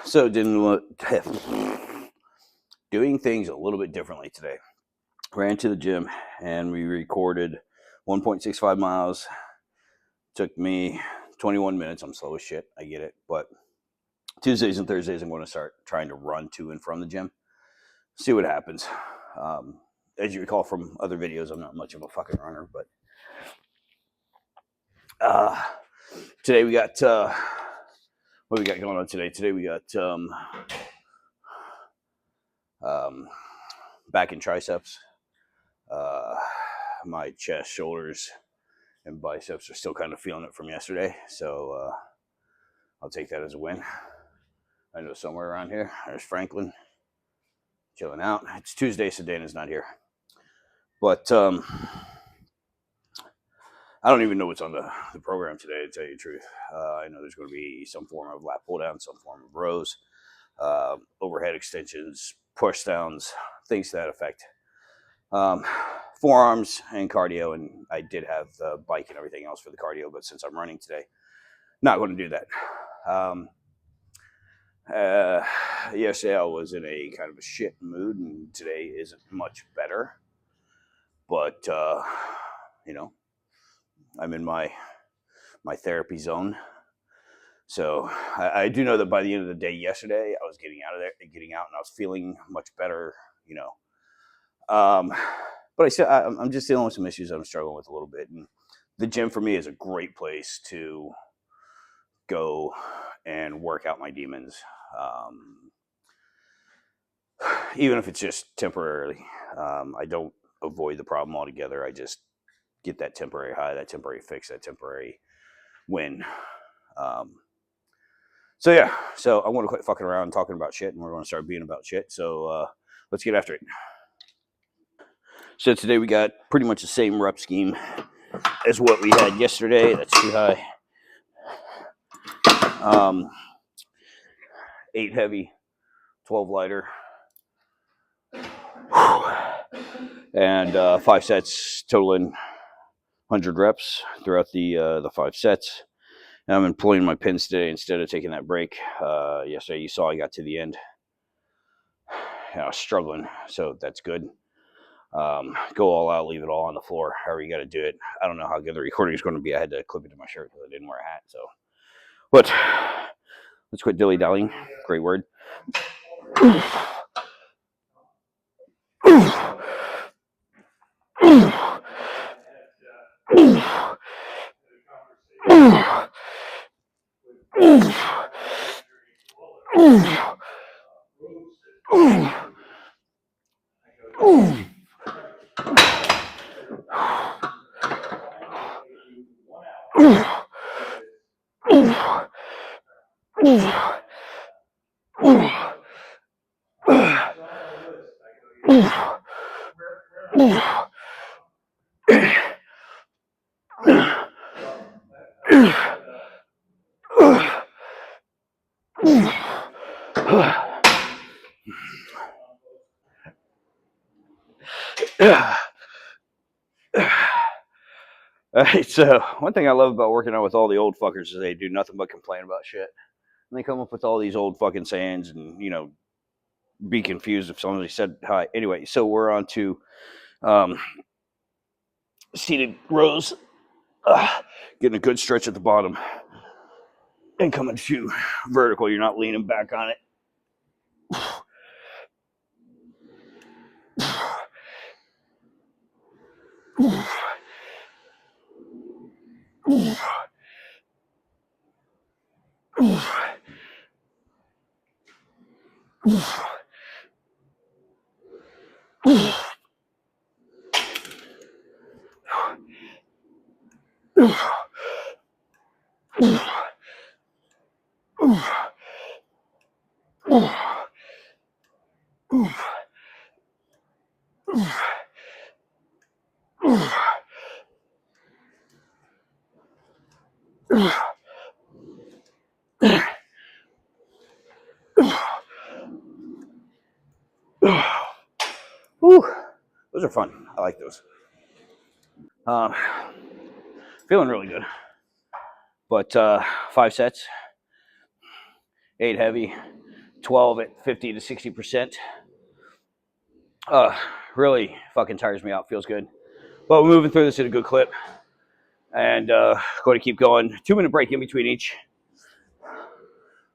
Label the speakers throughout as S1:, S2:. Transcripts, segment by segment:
S1: So doing things a little bit differently today. Ran to the gym and we recorded 1.65 miles. Took me 21 minutes. I'm slow as shit. I get it. But Tuesdays and Thursdays, I'm going to start trying to run to and from the gym. See what happens. As you recall from other videos, I'm not much of a fucking runner, but today we got what we got going on today. Today we got back and triceps. My chest, shoulders, and biceps are still kind of feeling it from yesterday, so I'll take that as a win. I know somewhere around here, there's Franklin chilling out. It's Tuesday, so Dana's not here. But I don't even know what's on the program today, to tell you the truth. I know there's going to be some form of lat pull down, some form of rows, overhead extensions, push downs, things to that effect. Forearms and cardio, and I did have the bike and everything else for the cardio, but since I'm running today, not going to do that. Yesterday I was in a kind of a shit mood, and today isn't much better. But you know, I'm in my therapy zone. So I do know that by the end of the day yesterday, I was getting out, and I was feeling much better. But I'm just dealing with some issues I'm struggling with a little bit, and the gym for me is a great place to go and work out my demons. Even if it's just temporarily. I don't avoid the problem altogether. I just get that temporary high, that temporary fix, that temporary win. So yeah, so I want to quit fucking around talking about shit, and we're going to start being about shit. So let's get after it. So today we got pretty much the same rep scheme as what we had yesterday. That's too high. 8 heavy, 12 lighter, and 5 sets totaling 100 reps throughout the 5 sets. And I'm employing my pins today instead of taking that break. Yesterday you saw I got to the end. And I was struggling, so that's good. Go all out, leave it all on the floor, however you got to do it. I don't know how good the recording is going to be. I had to clip it to my shirt because I didn't wear a hat. So, but let's quit dilly-dallying. Great word. All right, so one thing I love about working out with all the old fuckers is they do nothing but complain about shit. And they come up with all these old fucking sayings and, be confused if somebody said hi. Anyway, so we're on to seated rows, getting a good stretch at the bottom and coming to vertical. You're not leaning back on it. Whew. Those are fun. I like those. Feeling really good. But 5 sets, 8 heavy, 12 at 50 to 60%. Really fucking tires me out. Feels good. But we're moving through this at a good clip. And going to keep going. 2-minute break in between each.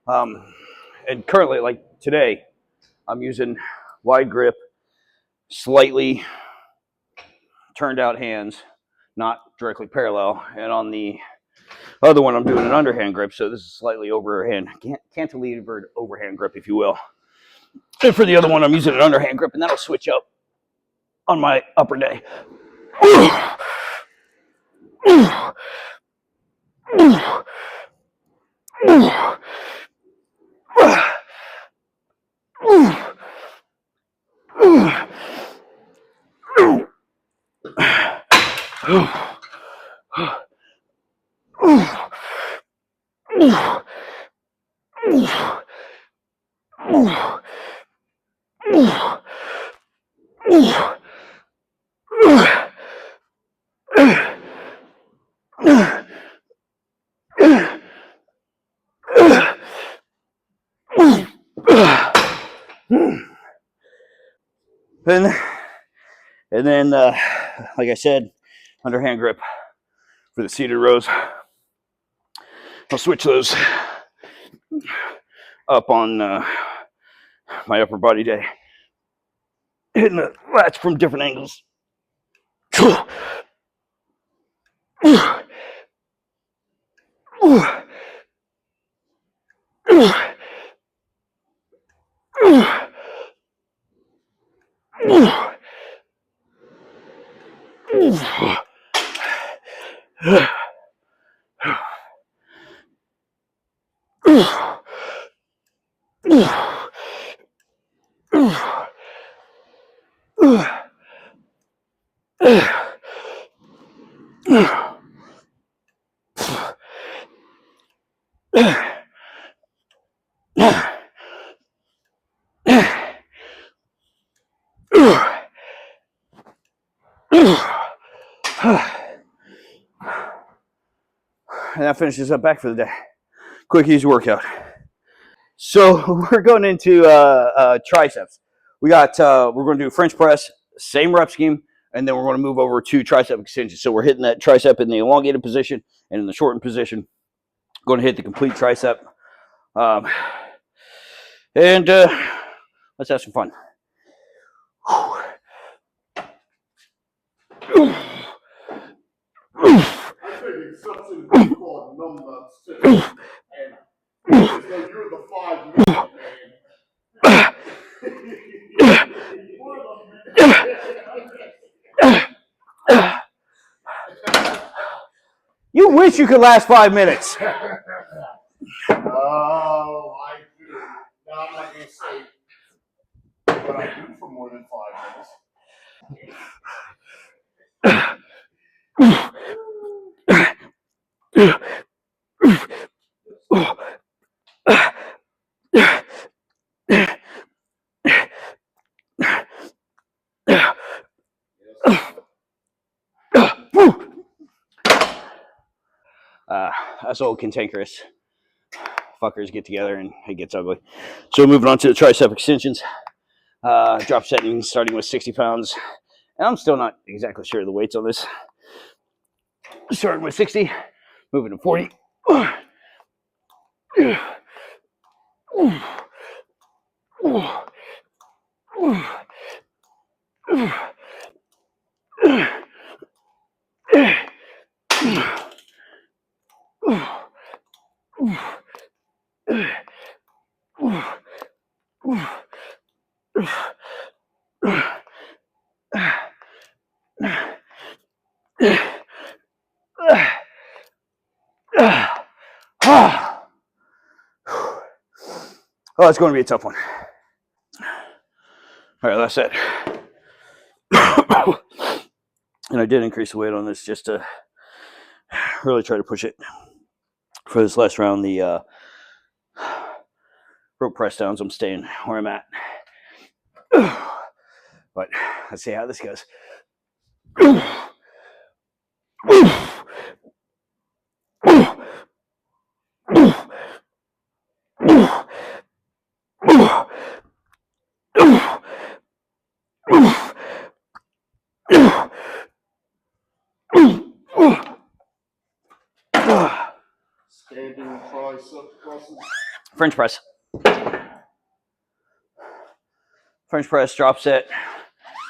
S1: And currently, like today, I'm using wide grip, slightly turned out hands, not directly parallel. And on the other one, I'm doing an underhand grip, so this is slightly overhand, cantilevered overhand grip, if you will. And for the other one, I'm using an underhand grip, and that'll switch up on my upper day. And then, like I said, underhand grip for the seated rows. I'll switch those up on my upper body day, hitting the lats from different angles. And that finishes up back for the day. Quick, easy workout. So we're going into triceps. We're going to do French press, same rep scheme, and then we're going to move over to tricep extension. So we're hitting that tricep in the elongated position and in the shortened position. Going to hit the complete tricep. And let's have some fun.
S2: Something called numbnuts too. And so you're the 5 minute man.
S1: You wish you could last 5 minutes.
S2: Oh, I do. Now I'm not going to say what I do for more than 5 minutes.
S1: Us old cantankerous fuckers get together and it gets ugly. So moving on to the tricep extensions. Drop setting starting with 60 pounds. And I'm still not exactly sure of the weights on this. Starting with 60, moving to 40. Oh, it's going to be a tough one. All right, that's it. And I did increase the weight on this just to really try to push it. For this last round, the rope press downs, I'm staying where I'm at. But let's see how this goes.
S2: bicep presses.
S1: French press. French press, drop set,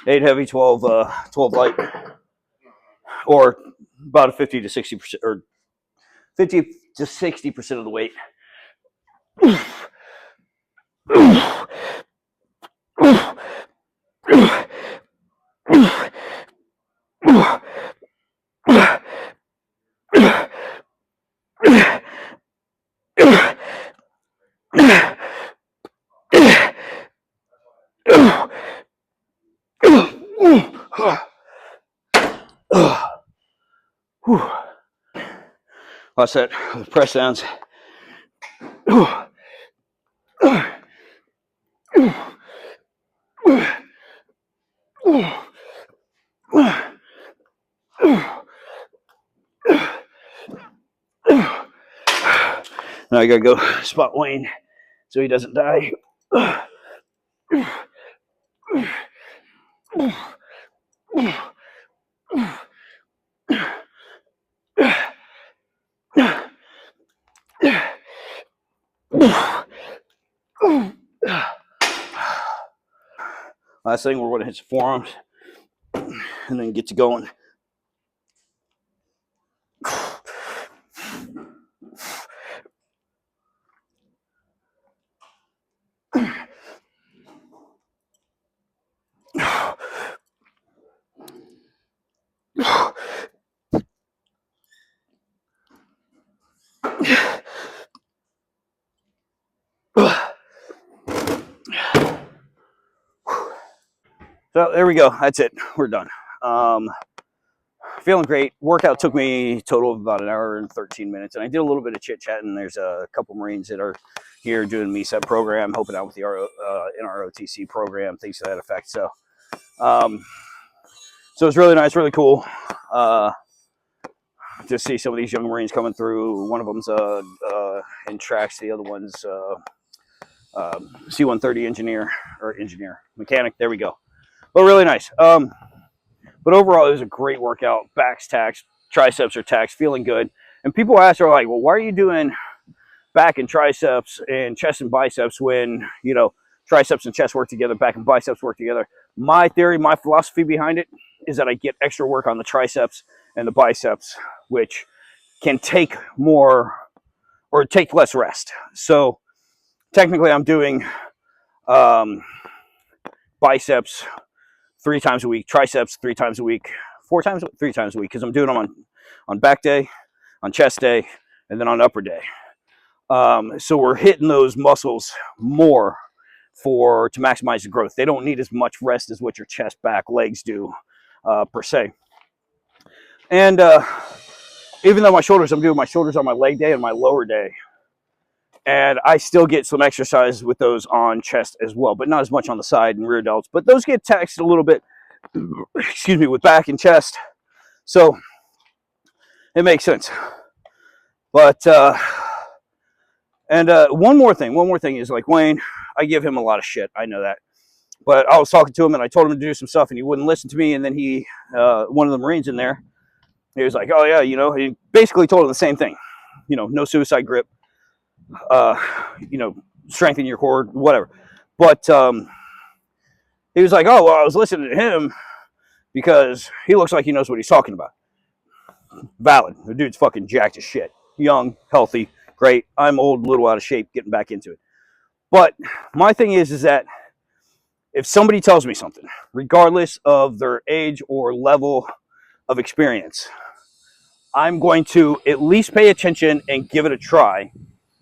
S1: 8 heavy, 12 light, or about a 50 to 60% or 50 to 60% of the weight. Last set, press downs. Now I gotta go spot Wayne so he doesn't die. Last thing, we're going to hit some forearms and then get to going. So there we go. That's it. We're done. Feeling great. Workout took me a total of about an hour and 13 minutes. And I did a little bit of chit chatting. There's a couple Marines that are here doing the MESEP program, helping out with the NROTC program, things to that effect. So, so it's really nice, really cool to see some of these young Marines coming through. One of them's in tracks. The other one's C-130 engineer mechanic. There we go. But really nice. But overall, it was a great workout. Back's taxed, triceps are taxed, feeling good. And people ask, are like, well, why are you doing back and triceps and chest and biceps when, you know, triceps and chest work together, back and biceps work together? My theory, my philosophy behind it is that I get extra work on the triceps and the biceps, which can take more or take less rest. So technically I'm doing biceps 3 times a week, triceps 3 times a week, 3 times a week, because I'm doing them on back day, on chest day, and then on upper day. So we're hitting those muscles more to maximize the growth. They don't need as much rest as what your chest, back, legs do per se. And even though I'm doing my shoulders on my leg day and my lower day, and I still get some exercise with those on chest as well, but not as much on the side and rear delts. But those get taxed a little bit, excuse me, with back and chest. So it makes sense. But, one more thing is, like, Wayne, I give him a lot of shit. I know that. But I was talking to him and I told him to do some stuff and he wouldn't listen to me. And then one of the Marines in there, he was like, oh yeah, you know, he basically told him the same thing. You know, no suicide grip. You know, strengthen your core, whatever. But he was like, oh, well, I was listening to him because he looks like he knows what he's talking about. Valid. The dude's fucking jacked as shit. Young, healthy, great. I'm old, a little out of shape, getting back into it. But my thing is that if somebody tells me something, regardless of their age or level of experience, I'm going to at least pay attention and give it a try,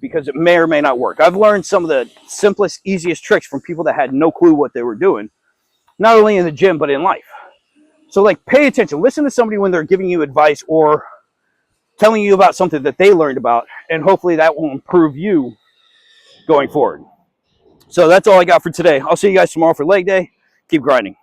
S1: because it may or may not work. I've learned some of the simplest, easiest tricks from people that had no clue what they were doing, not only in the gym, but in life. So, like, pay attention. Listen to somebody when they're giving you advice or telling you about something that they learned about, and hopefully that will improve you going forward. So that's all I got for today. I'll see you guys tomorrow for leg day. Keep grinding.